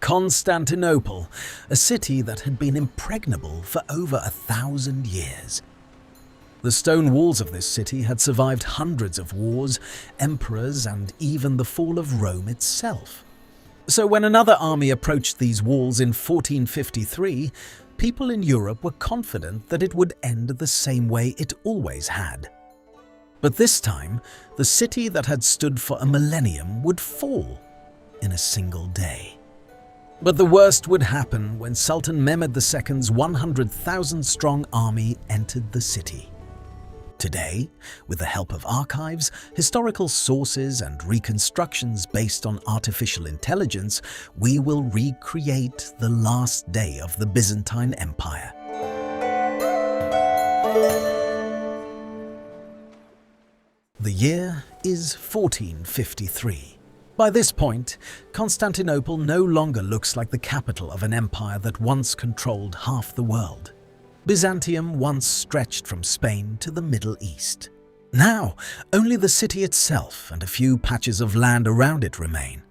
Constantinople, a city that had been impregnable for over 1,000 years. The stone walls of this city had survived hundreds of wars, emperors, and even the fall of Rome itself. So when another army approached these walls in 1453, people in Europe were confident that it would end the same way it always had. But this time, the city that had stood for a millennium would fall in a single day. But the worst would happen when Sultan Mehmed II's 100,000-strong army entered the city. Today, with the help of archives, historical sources, and reconstructions based on artificial intelligence, we will recreate the last day of the Byzantine Empire. The year is 1453. By this point, Constantinople no longer looks like the capital of an empire that once controlled half the world. Byzantium once stretched from Spain to the Middle East. Now, only the city itself and a few patches of land around it remain.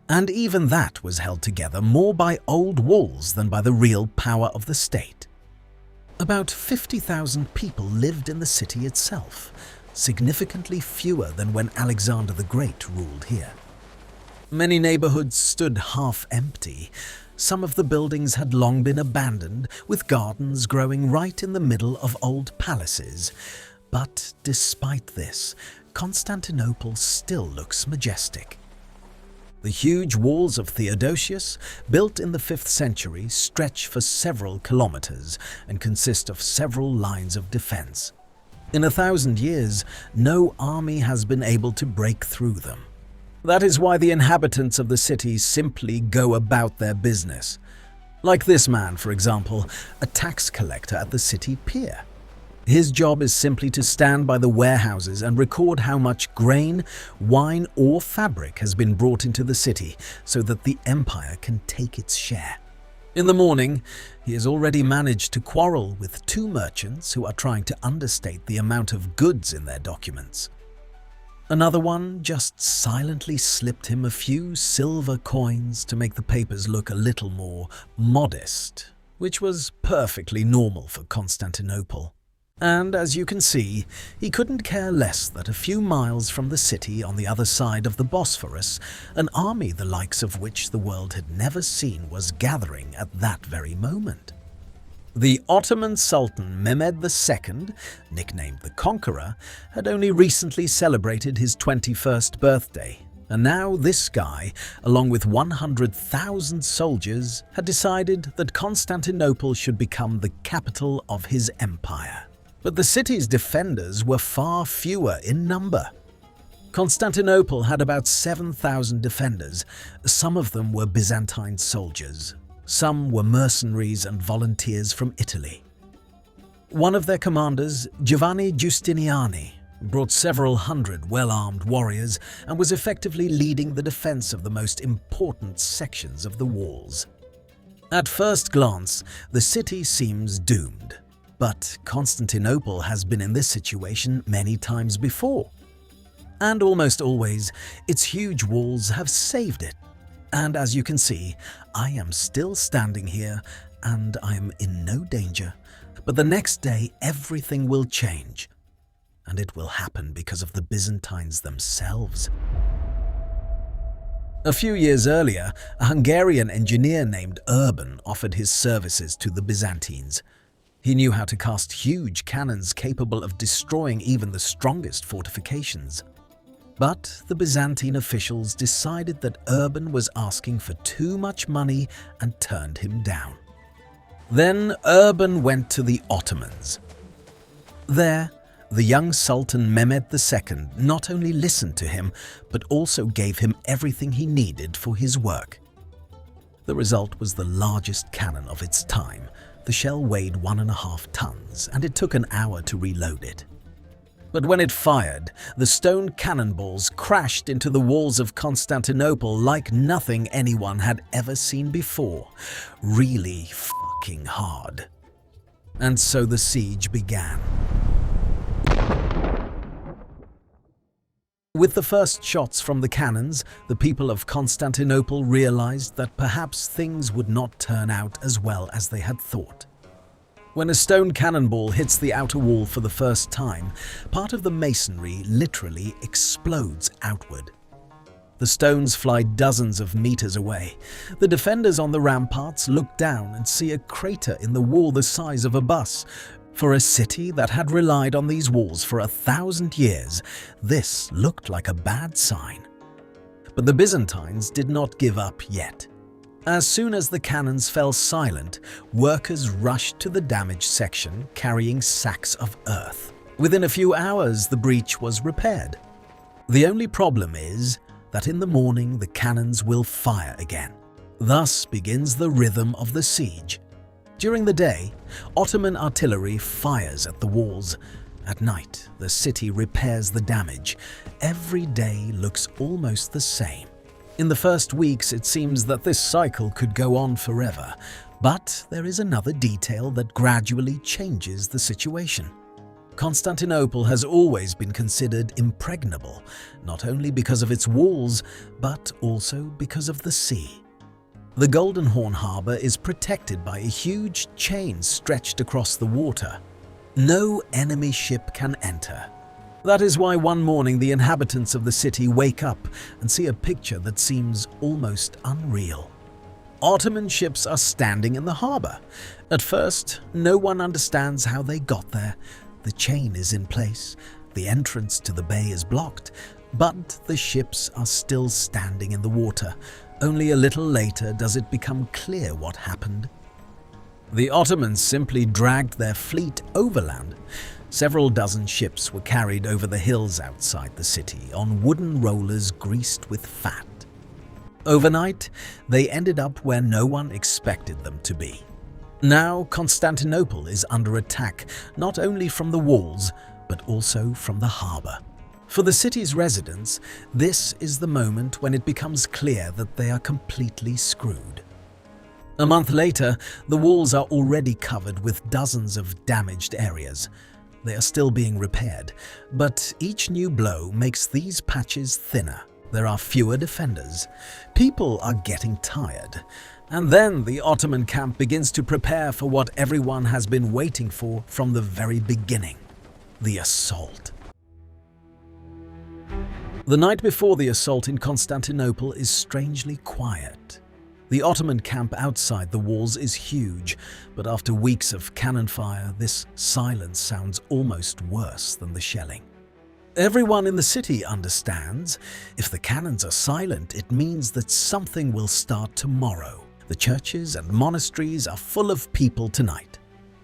And even that was held together more by old walls than by the real power of the state. About 50,000 people lived in the city itself, significantly fewer than when Alexander the Great ruled here. Many neighborhoods stood half empty. Some of the buildings had long been abandoned, with gardens growing right in the middle of old palaces. But despite this, Constantinople still looks majestic. The huge walls of Theodosius, built in the 5th century, stretch for several kilometers and consist of several lines of defense. In 1,000 years, no army has been able to break through them. That is why the inhabitants of the city simply go about their business. Like this man, for example, a tax collector at the city pier. His job is simply to stand by the warehouses and record how much grain, wine, or fabric has been brought into the city so that the empire can take its share. In the morning, he has already managed to quarrel with 2 merchants who are trying to understate the amount of goods in their documents. Another one just silently slipped him a few silver coins to make the papers look a little more modest, which was perfectly normal for Constantinople. And as you can see, he couldn't care less that a few miles from the city on the other side of the Bosphorus, an army the likes of which the world had never seen was gathering at that very moment. The Ottoman Sultan Mehmed II, nicknamed the Conqueror, had only recently celebrated his 21st birthday, and now this guy, along with 100,000 soldiers, had decided that Constantinople should become the capital of his empire. But the city's defenders were far fewer in number. Constantinople had about 7,000 defenders. Some of them were Byzantine soldiers. Some were mercenaries and volunteers from Italy. One of their commanders, Giovanni Giustiniani, brought several hundred well-armed warriors and was effectively leading the defense of the most important sections of the walls. At first glance, the city seems doomed, but Constantinople has been in this situation many times before. And almost always, its huge walls have saved it. And as you can see, I am still standing here and I am in no danger. But the next day, everything will change. And it will happen because of the Byzantines themselves. A few years earlier, a Hungarian engineer named Urban offered his services to the Byzantines. He knew how to cast huge cannons capable of destroying even the strongest fortifications. But the Byzantine officials decided that Urban was asking for too much money and turned him down. Then Urban went to the Ottomans. There, the young Sultan Mehmed II not only listened to him, but also gave him everything he needed for his work. The result was the largest cannon of its time. The shell weighed 1.5 tons, and it took an hour to reload it. But when it fired, the stone cannonballs crashed into the walls of Constantinople like nothing anyone had ever seen before. Really fucking hard. And so the siege began. With the first shots from the cannons, the people of Constantinople realized that perhaps things would not turn out as well as they had thought. When a stone cannonball hits the outer wall for the first time, part of the masonry literally explodes outward. The stones fly dozens of meters away. The defenders on the ramparts look down and see a crater in the wall the size of a bus. For a city that had relied on these walls for 1,000 years, this looked like a bad sign. But the Byzantines did not give up yet. As soon as the cannons fell silent, workers rushed to the damaged section carrying sacks of earth. Within a few hours, the breach was repaired. The only problem is that in the morning the cannons will fire again. Thus begins the rhythm of the siege. During the day, Ottoman artillery fires at the walls. At night, the city repairs the damage. Every day looks almost the same. In the first weeks, it seems that this cycle could go on forever. But there is another detail that gradually changes the situation. Constantinople has always been considered impregnable, not only because of its walls, but also because of the sea. The Golden Horn Harbour is protected by a huge chain stretched across the water. No enemy ship can enter. That is why one morning the inhabitants of the city wake up and see a picture that seems almost unreal. Ottoman ships are standing in the harbour. At first, no one understands how they got there. The chain is in place, the entrance to the bay is blocked, but the ships are still standing in the water. Only a little later does it become clear what happened. The Ottomans simply dragged their fleet overland. Several dozen ships were carried over the hills outside the city on wooden rollers greased with fat. Overnight, they ended up where no one expected them to be. Now Constantinople is under attack, not only from the walls, but also from the harbour. For the city's residents, this is the moment when it becomes clear that they are completely screwed. A month later, the walls are already covered with dozens of damaged areas. They are still being repaired, but each new blow makes these patches thinner. There are fewer defenders. People are getting tired. And then the Ottoman camp begins to prepare for what everyone has been waiting for from the very beginning: the assault. The night before the assault in Constantinople is strangely quiet. The Ottoman camp outside the walls is huge, but after weeks of cannon fire, this silence sounds almost worse than the shelling. Everyone in the city understands, if the cannons are silent, it means that something will start tomorrow. The churches and monasteries are full of people tonight.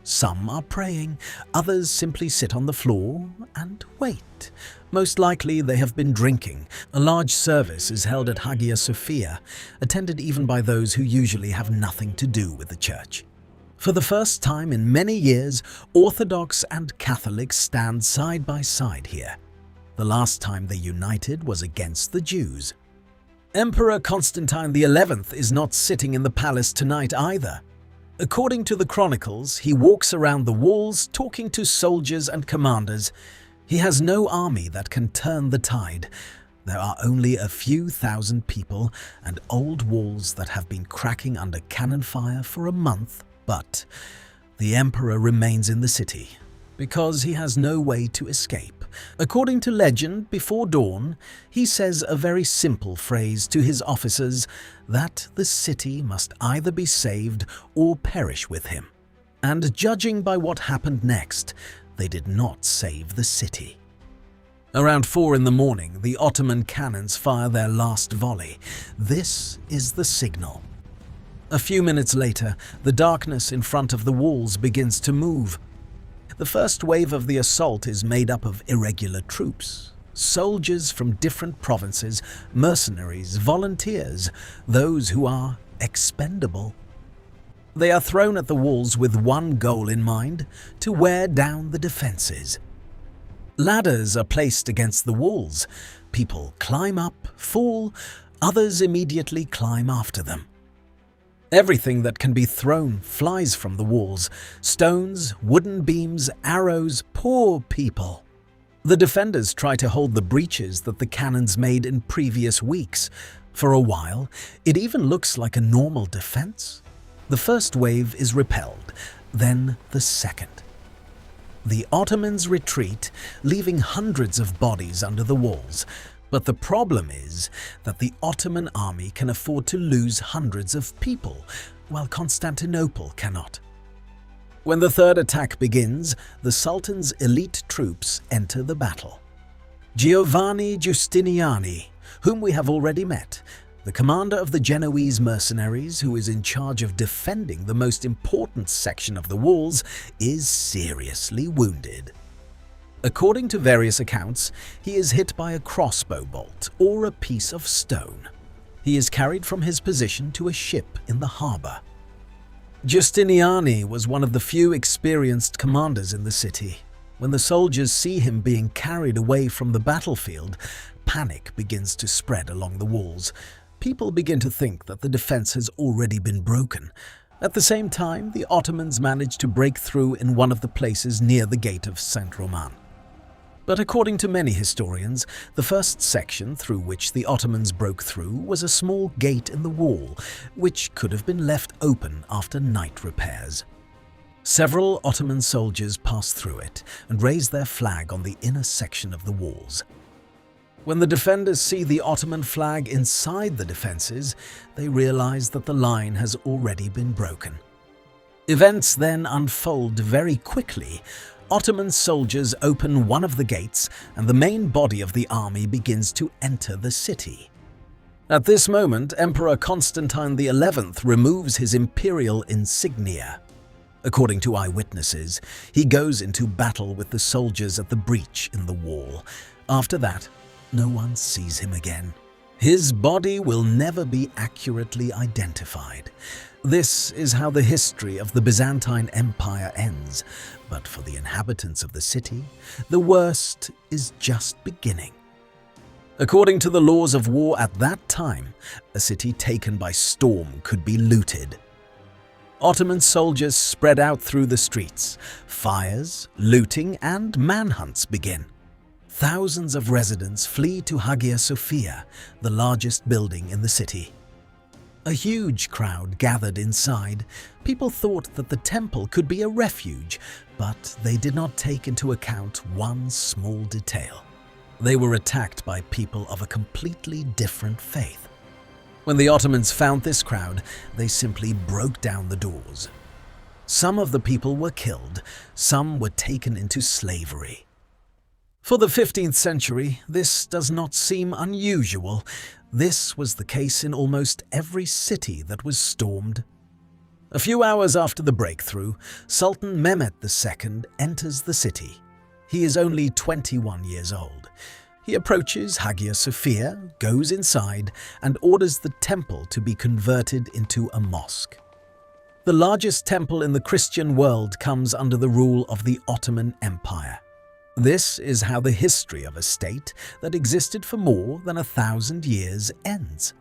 Some are praying, others simply sit on the floor and wait. Most likely they have been drinking. A large service is held at Hagia Sophia, attended even by those who usually have nothing to do with the church. For the first time in many years, Orthodox and Catholics stand side by side here. The last time they united was against the Jews. Emperor Constantine XI is not sitting in the palace tonight either. According to the chronicles, he walks around the walls talking to soldiers and commanders. He has no army that can turn the tide. There are only a few thousand people and old walls that have been cracking under cannon fire for a month, but the emperor remains in the city because he has no way to escape. According to legend, before dawn, he says a very simple phrase to his officers that the city must either be saved or perish with him. And judging by what happened next, they did not save the city. Around 4 in the morning, the Ottoman cannons fire their last volley. This is the signal. A few minutes later, the darkness in front of the walls begins to move. The first wave of the assault is made up of irregular troops, soldiers from different provinces, mercenaries, volunteers, those who are expendable. They are thrown at the walls with one goal in mind: to wear down the defenses. Ladders are placed against the walls. People climb up, fall, others immediately climb after them. Everything that can be thrown flies from the walls: stones, wooden beams, arrows. Poor people. The defenders try to hold the breaches that the cannons made in previous weeks. For a while, it even looks like a normal defense. The first wave is repelled, then the second. The Ottomans retreat, leaving hundreds of bodies under the walls. But the problem is that the Ottoman army can afford to lose hundreds of people, while Constantinople cannot. When the third attack begins, the Sultan's elite troops enter the battle. Giovanni Giustiniani, whom we have already met, the commander of the Genoese mercenaries who is in charge of defending the most important section of the walls, is seriously wounded. According to various accounts, he is hit by a crossbow bolt or a piece of stone. He is carried from his position to a ship in the harbour. Giustiniani was one of the few experienced commanders in the city. When the soldiers see him being carried away from the battlefield, panic begins to spread along the walls. People begin to think that the defense has already been broken. At the same time, the Ottomans manage to break through in one of the places near the gate of Saint-Romain. But according to many historians, the first section through which the Ottomans broke through was a small gate in the wall, which could have been left open after night repairs. Several Ottoman soldiers passed through it and raised their flag on the inner section of the walls. When the defenders see the Ottoman flag inside the defenses, they realize that the line has already been broken. Events then unfold very quickly. Ottoman soldiers open one of the gates and the main body of the army begins to enter the city. At this moment, Emperor Constantine XI removes his imperial insignia. According to eyewitnesses, he goes into battle with the soldiers at the breach in the wall. After that, no one sees him again. His body will never be accurately identified. This is how the history of the Byzantine Empire ends, but for the inhabitants of the city, the worst is just beginning. According to the laws of war at that time, a city taken by storm could be looted. Ottoman soldiers spread out through the streets. Fires, looting, and manhunts begin. Thousands of residents flee to Hagia Sophia, the largest building in the city. A huge crowd gathered inside. People thought that the temple could be a refuge, but they did not take into account one small detail. They were attacked by people of a completely different faith. When the Ottomans found this crowd, they simply broke down the doors. Some of the people were killed, some were taken into slavery. For the 15th century, this does not seem unusual. This was the case in almost every city that was stormed. A few hours after the breakthrough, Sultan Mehmed II enters the city. He is only 21 years old. He approaches Hagia Sophia, goes inside, and orders the temple to be converted into a mosque. The largest temple in the Christian world comes under the rule of the Ottoman Empire. This is how the history of a state that existed for more than 1,000 years ends.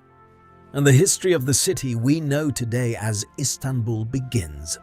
And the history of the city we know today as Istanbul begins.